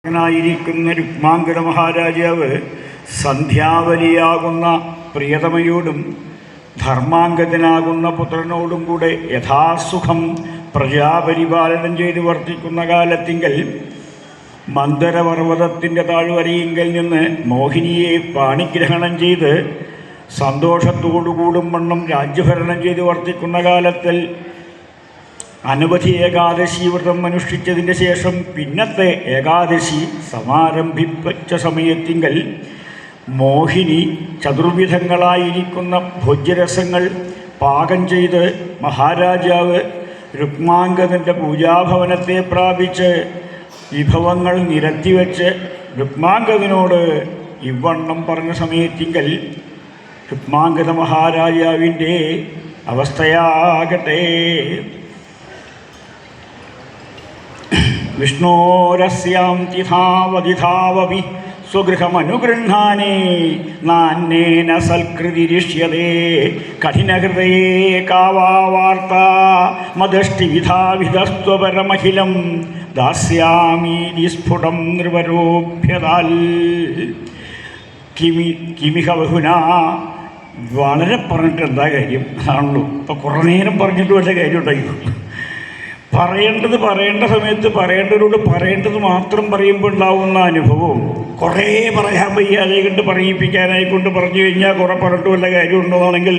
ായിരിക്കുന്ന രുക്മാംഗത മഹാരാജാവ് സന്ധ്യാവലിയാകുന്ന പ്രിയതമയോടും ധർമാംഗതനാകുന്ന പുത്രനോടും കൂടെ യഥാസുഖം പ്രജാപരിപാലനം ചെയ്ത് വർത്തിക്കുന്ന കാലത്തിങ്കൽ മന്ദരപർവ്വതത്തിൻ്റെ താഴ്വരയിങ്കൽ നിന്ന് മോഹിനിയെ പാണിഗ്രഹണം ചെയ്ത് സന്തോഷത്തോടുകൂടും വണ്ണം രാജ്യഭരണം ചെയ്ത് വർത്തിക്കുന്ന കാലത്തിൽ അനവധി ഏകാദശി വ്രതം അനുഷ്ഠിച്ചതിൻ്റെ ശേഷം പിന്നത്തെ ഏകാദശി സമാരംഭിച്ച സമയത്തിങ്കൽ മോഹിനി ചതുർവിധങ്ങളായിരിക്കുന്ന ഭോജ്യരസങ്ങൾ പാകം ചെയ്ത് മഹാരാജാവ് രുക്മാംഗതൻ്റെ പൂജാഭവനത്തെ പ്രാപിച്ച് വിഭവങ്ങൾ നിരത്തിവെച്ച് രുക്മാംഗതനോട് ഇവണ്ണം പറഞ്ഞ സമയത്തിങ്കൽ രുക്മാംഗത മഹാരാജാവിൻ്റെ അവസ്ഥയാകട്ടെ. വിഷ്ണോരസ്യാം തിഥാവതിഥാവപി സ്വഗൃഹമനുഗൃഹാനേ നാന്യേന സൽകൃതിരിഷ്യതേ കഠിനഹൃദയേ കാവാവാർത്ത മദഷ്ടിവിധാവിധസ്ത്വപരമഖിലം ദാസ്യാമീതി സ്ഫുടം നൃപരോഭ്യതാൽ. കിമിഹ ബഹുനാ. വളരെ പറഞ്ഞിട്ട് എന്താ കാര്യം? ആണല്ലോ, ഇപ്പം കുറേ നേരം പറഞ്ഞിട്ട് വല്ല കാര്യം ഉണ്ടായിരുന്നു. പറയേണ്ട സമയത്ത് പറയേണ്ടവരോട് പറയേണ്ടത് മാത്രം പറയുമ്പോൾ ഉണ്ടാവുന്ന അനുഭവവും കുറേ പറയാൻ വയ്യാതെ കൊണ്ട് പറയിപ്പിക്കാനായിക്കൊണ്ട് പറഞ്ഞു കഴിഞ്ഞാൽ കുറേ പറഞ്ഞിട്ട് വല്ല കാര്യം ഉണ്ടോന്നാണെങ്കിൽ